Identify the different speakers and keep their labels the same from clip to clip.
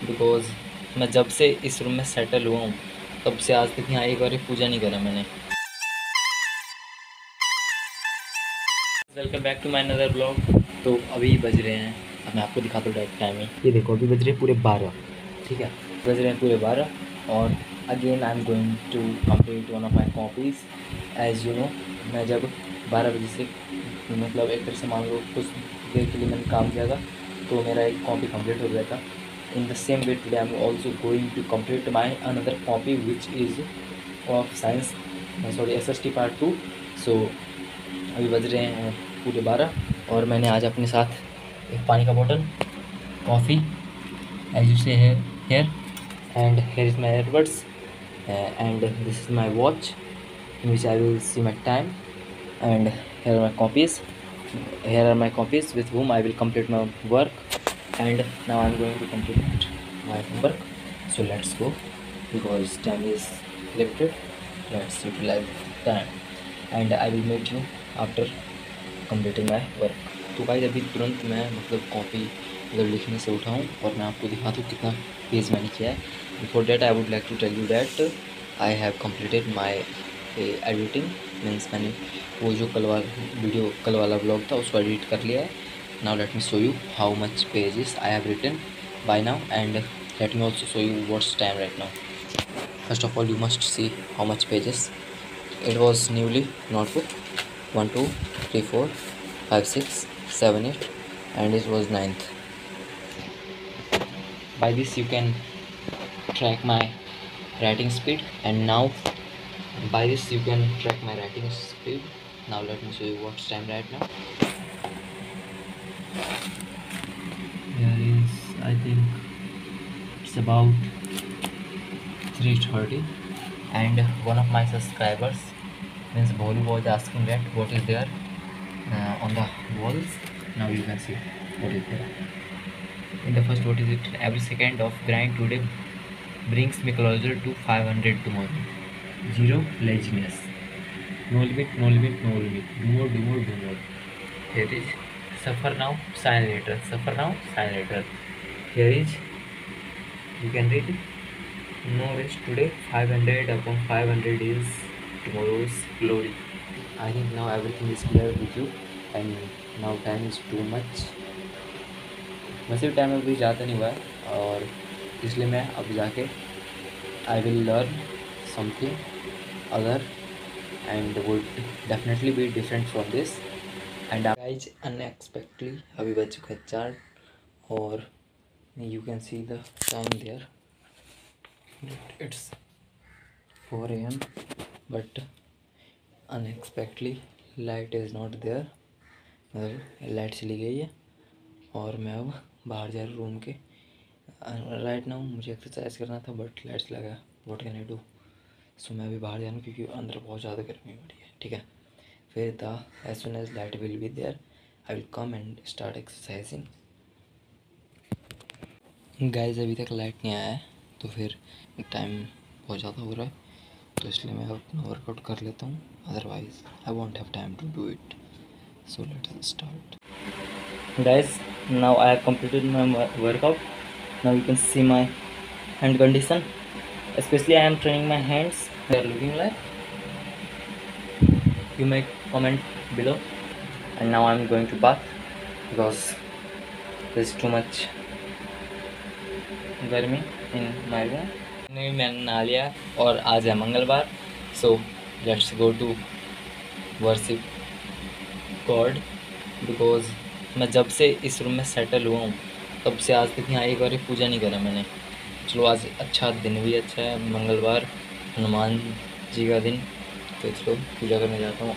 Speaker 1: Because मैं जब से इस रूम में सेटल हुआ हूँ तब से आज तक यहाँ एक बार भी पूजा नहीं करा मैंने। Welcome back to my another blog. तो अभी बज रहे हैं, अब मैं आपको दिखाता हूँ डायरेक्ट टाइमिंग। ये देखो अभी बज रहे हैं पूरे 12, ठीक है, बज रहे हैं पूरे 12 और again I am going to complete one of my copies. As you know, मैं जब 12 बजे से मतलब एक तरह से मान लो कुछ देर के लिए मैंने काम किया था तो मेरा एक कॉपी कंप्लीट हो गया था। In the same way today I am also going to complete my another copy which is of science, sorry SST part 2। So अभी बज रहे हैं पूरे 12 और मैंने आज अपने साथ एक पानी का बोतल, coffee, as you see here and here is my airbuds and this is my watch in which I will see my time, and here are my copies. Here are my copies with whom I will complete my work, and now I'm going to complete my homework. So let's go because time is limited. Let's utilize time, and I will meet you after completing my work. तो भाई अभी तुरंत मैं मतलब copy मतलब लिखने से उठा हूँ और मैं आपको दिखा दूँ कितना पेज मैंने किया है। Before that I would like to tell you that I have completed my editing. Means मैंने वो जो कल वाला ब्लॉग था उसको एडिट कर लिया है। Now let me show you how much pages I have written by now and let me also show you what's time right now. First of all you must see how much pages it was newly notebook 1 2 3 4 5 6 7 8 and it was 9th. By this you can track my writing speed, and now by this you can track my writing speed. Now let me show you what's time right now. Here is, I think it's about 3:30 and one of my subscribers means Bolu was asking that what is there on the walls. Now you can see what is there. In the first, what is it? Every second of grind today brings me closer to 500 tomorrow. Zero laziness. No limit, no limit, no limit. Do more, do more, do more. Here is suffer now, sign later. Suffer now, sign later. Here is, you can read it. No rest today. 500 upon 500 is tomorrow's glory. I think now everything is clear with you, and now time is too much. वैसे भी time अभी ज़्यादा नहीं हुआ है और इसलिए मैं अब जाके I will learn something other and would definitely be different from this. And guys unexpectedly अभी बज चुका है 4 और you can see the time there, it's 4 AM but unexpectedly light is not there, मतलब लाइट चली गई है और मैं अब बाहर जा रहा हूँ रूम के। राइट नाउ मुझे एक्सरसाइज करना था बट लाइट्स लगा, व्हाट कैन आई डू। सो मैं अभी बाहर जा रहा हूँ क्योंकि अंदर बहुत ज़्यादा गर्मी हो रही है, ठीक है। फिर as soon as light will be there I will come and start exercising. Guys अभी तक लाइट नहीं आया है तो फिर टाइम बहुत ज़्यादा हो रहा है तो इसलिए मैं अपना वर्कआउट कर लेता हूँ, otherwise I won't have time to do it. So let's start. Guys, now I have completed my workout. Now you can see my hand condition, especially I am training my hands. They are looking like, you may comment below. And now I am going to bath because there is too much गर्मी in my room. मैंने नहा लिया और आज है मंगलवार, so let's go to worship God because मैं जब से इस रूम में सेटल हुआ हूँ तब से आज तक यहाँ एक बार भी पूजा नहीं करा मैंने। चलो आज अच्छा दिन भी अच्छा है, मंगलवार, हनुमान जी का दिन, तो चलो पूजा करने जाता हूँ।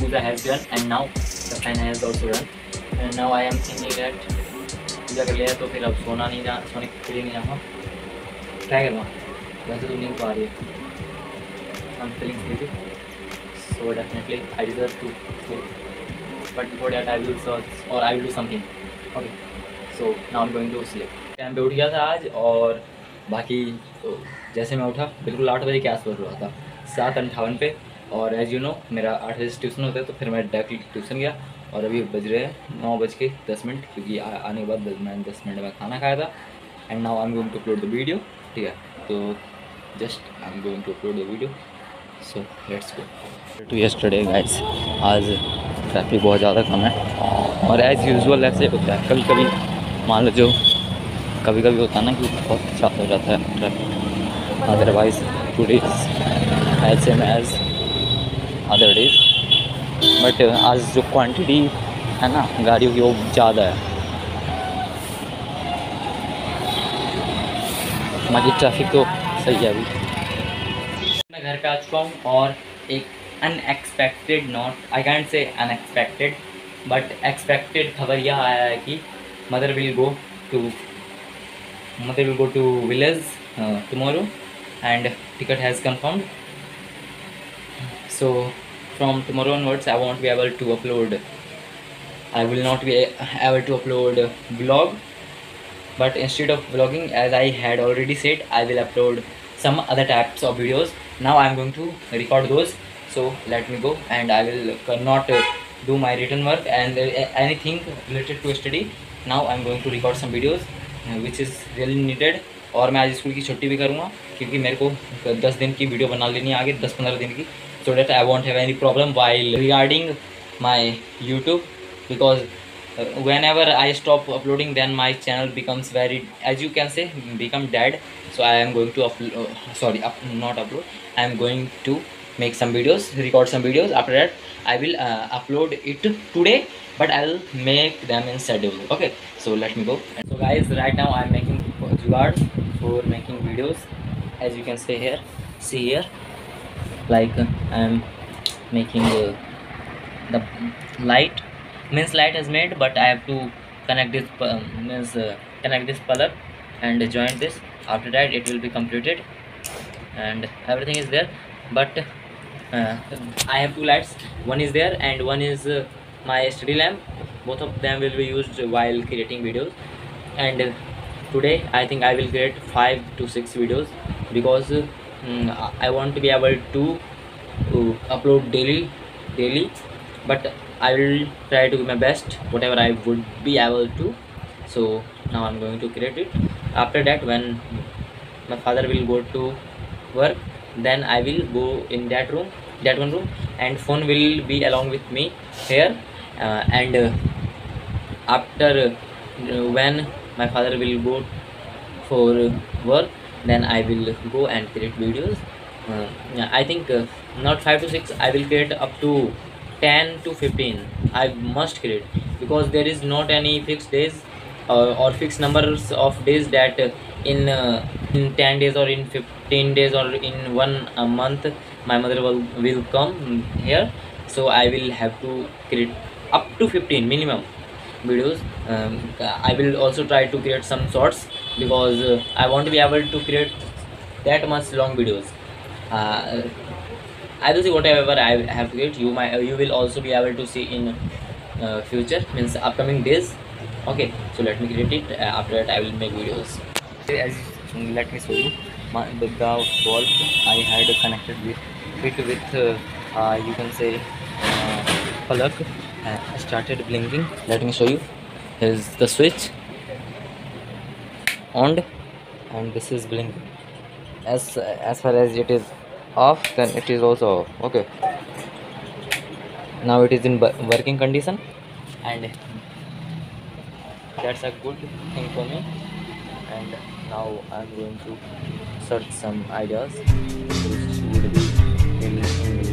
Speaker 1: puja has done and now the fan has also done. And now I am thinking that पूजा कर लिया तो फिर अब सोने के लिए नहीं जाऊँगा, क्या करना वैसे तो नींद तो आ रही है, I'm feeling sleepy, so definitely I deserve to sleep, but before that I will search or I will do something. Okay, so now I'm going to sleep. Time पे उठ गया था आज, और बाकी तो जैसे मैं उठा बिल्कुल 8 बजे के आसपास उठा था, 7:58 पे, और एज यू नो मेरा 8 बजे ट्यूशन होता है, तो फिर मैं डायरेक्टली ट्यूशन गया, और अभी बज रहे हैं 9:10, क्योंकि आने के बाद मैंने 10 मिनट में खाना खाया था। And now I am going to upload the video, ठीक है, तो just I am going to upload the video, so let's go to yesterday guys. आज ट्रैफिक बहुत ज़्यादा कम है, और एज़ यूजुअल ऐसे होता है, कभी कभी मान लो जो कभी कभी होता है ना कि बहुत ज़्यादा हो जाता है traffic, otherwise today as same as other days, but आज जो क्वांटिटी है ना गाड़ियों की वो ज़्यादा है, बाकी ट्रैफिक तो सही है। अभी मैं घर पे आ चुका हूँ, और एक unexpected, not I can't say unexpected but expected खबर यह आया है कि mother will go to village tomorrow, and ticket has confirmed. So from tomorrow onwards I won't be able to upload, I will not be able to upload vlog, but instead of vlogging, as I had already said, I will upload some other types of videos. Now I am going to record those, so let me go, and I will not do my written work and anything related to study. Now I am going to record some videos which is really needed, और मैं आज school की छुट्टी भी करूँगा, क्योंकि मेरे को 10 दिन की वीडियो बना लेनी है आगे, 10-15 दिन की, so that I won't have any problem while regarding my YouTube, because whenever I stop uploading then my channel becomes very, as you can say, become dead. So I am going to not upload, I am going to make some videos, record some videos. After that I will upload it today, but I will make them in schedule. Okay, so let me go. So guys, right now I am making regards for making videos, as you can see here, like I am making the light, means light is made, but I have to connect this connect this plug and join this. After that it will be completed and everything is there, but I have two lights, one is there and one is my study lamp. Both of them will be used while creating videos, and today I think I will create 5 to 6 videos, because I want to be able to upload daily, but I will try to do my best whatever I would be able to. So now I'm going to create it. After that, when my father will go to work, then I will go in that one room, and phone will be along with me here, and after when my father will go for work, then I will go and create videos. I think not 5 to 6, I will create up to 10 to 15. I must create, because there is not any fixed days or fixed numbers of days that in 10 days or in 15 days or in 1 month my mother will come here. So I will have to create up to 15 minimum videos. I will also try to create some shorts, because I want to be able to create that much long videos. I will see whatever I have to create. You will also be able to see in future, means upcoming days. Okay, so let me create it. After that I will make videos. Let me show you the bulb I had connected with you can say plug. Started blinking. Let me show you. Here's the switch on, and this is blinking. As far as it is off, then it is also off. Okay, now it is in working condition, and that's a good thing for me. And now I'm going to search some ideas which would be really